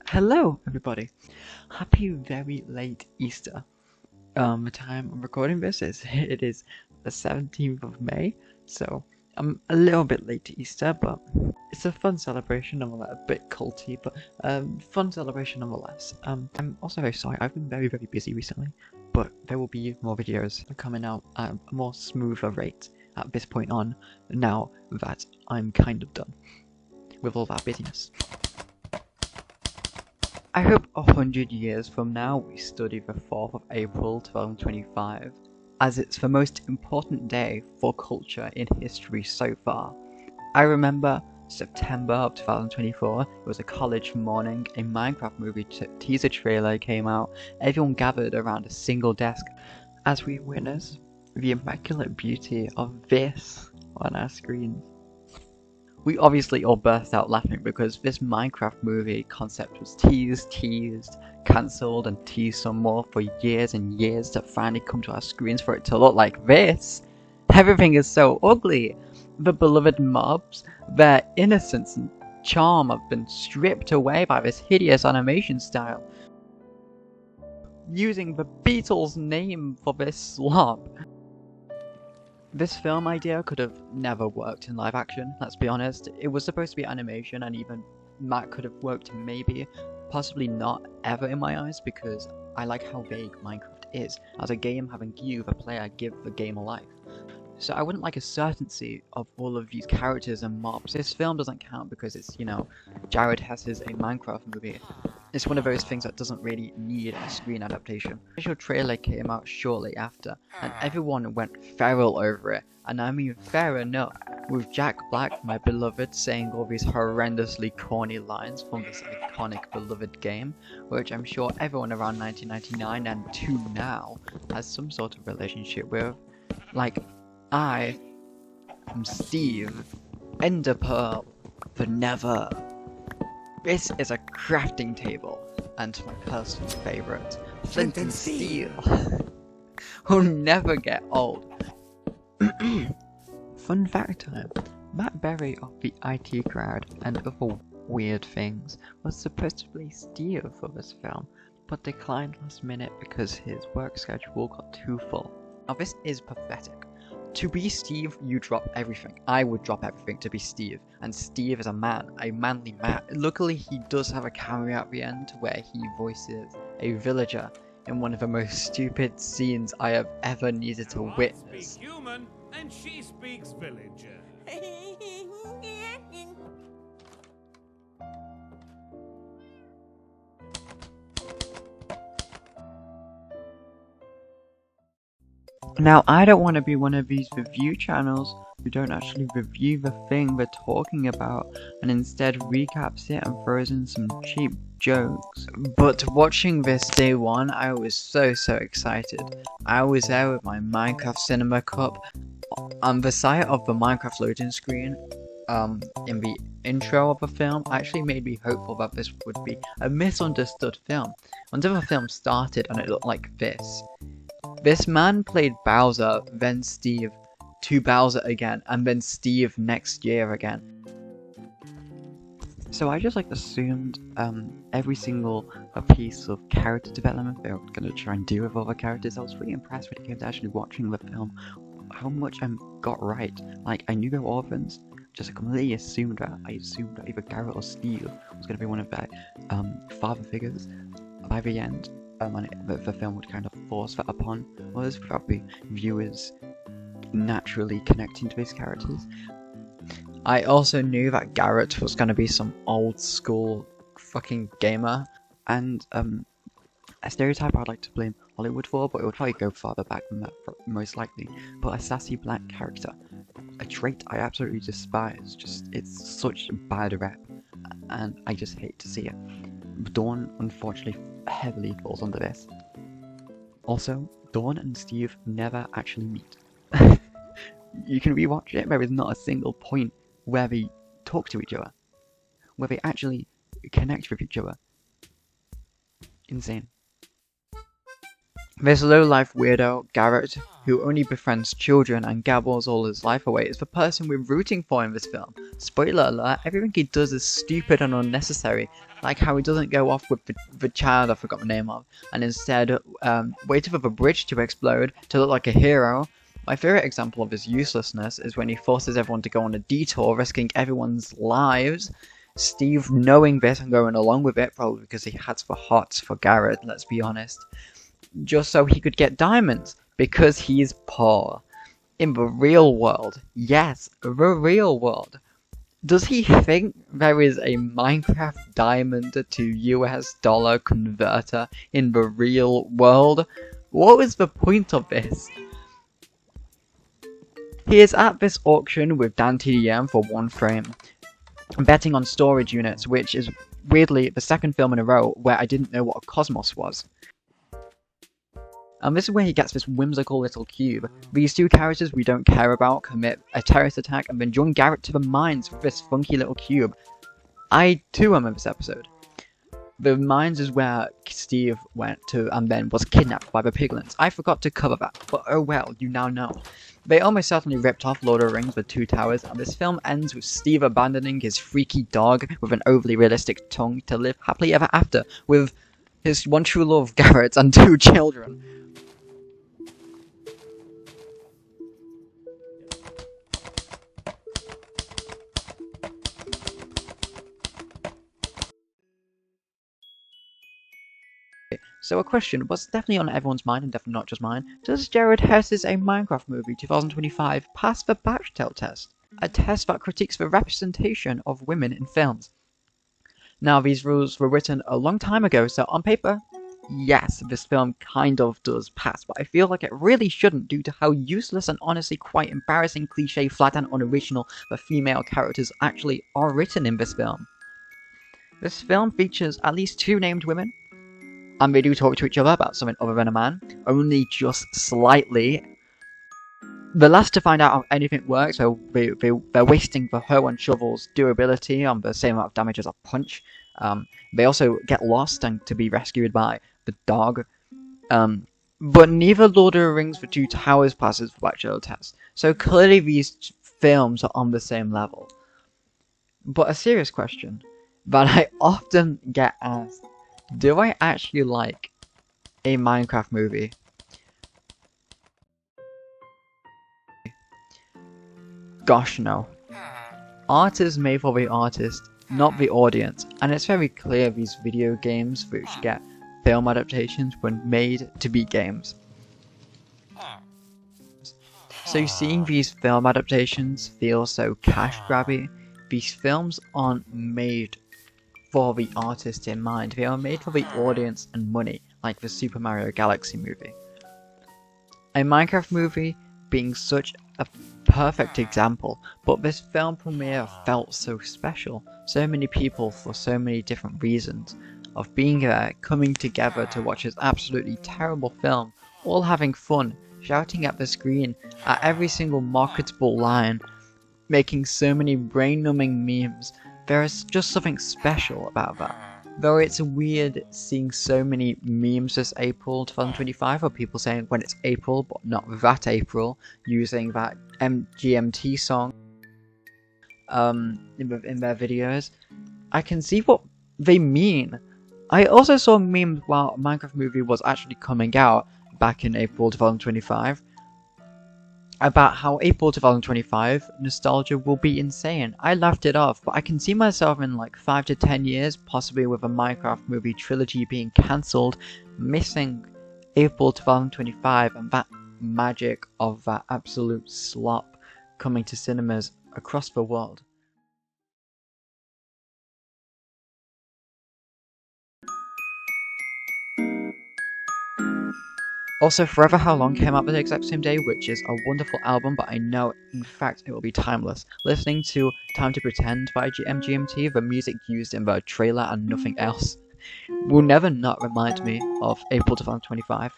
Hello, everybody. Happy very late Easter. The time I'm recording this is the 17th of May, so I'm a little bit late to Easter, but it's a fun celebration. A bit culty, but fun celebration nonetheless. I'm also very sorry. I've been very busy recently, but there will be more videos coming out at a more smoother rate at this point on. Now that I'm kind of done with all that busyness. I hope 100 years from now we study the 4th of April 2025, as it's the most important day for culture in history so far. I remember September of 2024, it was a college morning, a Minecraft movie teaser trailer came out, everyone gathered around a single desk as we witnessed the immaculate beauty of this on our screens. We obviously all burst out laughing because this Minecraft movie concept was teased, cancelled and teased some more for years and years to finally come to our screens for it to look like this. Everything is so ugly. The beloved mobs, their innocence and charm have been stripped away by this hideous animation style. Using the Beatles' name for this slop. This film idea could have never worked in live action, let's be honest. It was supposed to be animation, and even that could have worked maybe, possibly not ever in my eyes, because I like how vague Minecraft is, as a game having you, the player, give the game a life. So I wouldn't like a certainty of all of these characters and mobs. This film doesn't count because it's, Jared Hess's a Minecraft movie. It's one of those things that doesn't really need a screen adaptation. The official trailer came out shortly after, and everyone went feral over it. And I mean fair enough, with Jack Black, my beloved, saying all these horrendously corny lines from this iconic beloved game, which I'm sure everyone around 1999 and to now has some sort of relationship with. Like, I am Steve, Ender Pearl, the Never. This is a crafting table, and my personal favourite, Flint and Steel, will never get old. Fun fact time, Matt Berry of the IT crowd and other weird things was supposed to play Steve for this film, but declined last minute because his work schedule got too full. Now this is pathetic. To be Steve, you drop everything. I would drop everything to be Steve. And Steve is a man, a manly man. Luckily, he does have a cameo at the end where he voices a villager in one of the most stupid scenes I have ever needed to witness. I speak human, and she speaks villager. Now, I don't want to be one of these review channels who don't actually review the thing they're talking about and instead recaps it and throws in some cheap jokes. But watching this day one, I was so excited. I was there with my Minecraft cinema cup on the side of the Minecraft loading screen. In the intro of the film actually made me hopeful that this would be a misunderstood film until the film started and it looked like this. This man played Bowser, then Steve, to Bowser again, and then Steve next year again. So I just assumed every single piece of character development they were going to try and do with other characters. I was pretty impressed when it came to actually watching the film, how much I got right. I knew they were orphans, just completely assumed that. I assumed that either Garrett or Steve was going to be one of their father figures by the end. And the film would kind of force that upon us without the viewers naturally connecting to these characters. I also knew that Garrett was going to be some old school fucking gamer, and a stereotype I'd like to blame Hollywood for, but it would probably go farther back than that most likely. But a sassy black character, a trait I absolutely despise. It's such a bad rep, and I just hate to see it. Dawn, unfortunately, heavily falls under this. Also, Dawn and Steve never actually meet. You can rewatch it, there is not a single point where they talk to each other, where they actually connect with each other. Insane. This low-life weirdo, Garrett, who only befriends children and gabbles all his life away, is the person we're rooting for in this film. Spoiler alert, everything he does is stupid and unnecessary, like how he doesn't go off with the child I forgot the name of, and instead waited for the bridge to explode to look like a hero. My favourite example of his uselessness is when he forces everyone to go on a detour, risking everyone's lives. Steve, knowing this and going along with it, probably because he has the hots for Garrett, let's be honest, just so he could get diamonds, because he's poor. In the real world, yes, the real world. Does he think there is a Minecraft diamond to US dollar converter in the real world? What was the point of this? He is at this auction with Dan TDM for one frame, betting on storage units, which is weirdly the second film in a row where I didn't know what a cosmos was. And this is where he gets this whimsical little cube. These two characters we don't care about commit a terrorist attack and then join Garrett to the mines with this funky little cube. I too am in this episode. The mines is where Steve went to and then was kidnapped by the piglins. I forgot to cover that, but oh well, you now know. They almost certainly ripped off Lord of the Rings with Two Towers, and this film ends with Steve abandoning his freaky dog with an overly realistic tongue to live happily ever after with his one true love, Garrett, and two children. So a question, what's definitely on everyone's mind and definitely not just mine, does Jared Hess's A Minecraft Movie 2025 pass the Bechdel Test? A test that critiques the representation of women in films. Now these rules were written a long time ago, so on paper, yes, this film kind of does pass, but I feel like it really shouldn't due to how useless and honestly quite embarrassing, cliche, flat and unoriginal the female characters actually are written in this film. This film features at least two named women, and they do talk to each other about something other than a man, only just slightly. The last to find out if anything works, so they're wasting the hoe and shovel's durability on the same amount of damage as a punch. They also get lost and to be rescued by the dog. But neither Lord of the Rings The Two Towers passes the Bechdel Test, so clearly these films are on the same level. But a serious question that I often get asked: do I actually like a Minecraft movie? Gosh no. Art is made for the artist, not the audience, and it's very clear these video games which get film adaptations were made to be games. So seeing these film adaptations feel so cash grabby. These films aren't made for the artist in mind, they are made for the audience and money, like the Super Mario Galaxy movie. A Minecraft movie being such a perfect example, but this film premiere felt so special. So many people for so many different reasons of being there, coming together to watch this absolutely terrible film, all having fun, shouting at the screen at every single marketable line, making so many brain-numbing memes. There is just something special about that. Though it's weird seeing so many memes this April 2025 of people saying when it's April but not that April, using that MGMT song in their videos. I can see what they mean. I also saw memes while a Minecraft movie was actually coming out back in April 2025 about how April 2025 nostalgia will be insane. I laughed it off, but I can see myself in like 5 to 10 years, possibly with a Minecraft movie trilogy being cancelled, missing April 2025 and that magic of that absolute slop coming to cinemas across the world. Also, Forever How Long came out the exact same day, which is a wonderful album, but I know in fact it will be timeless. Listening to Time to Pretend by MGMT, the music used in the trailer and nothing else, will never not remind me of April 2025.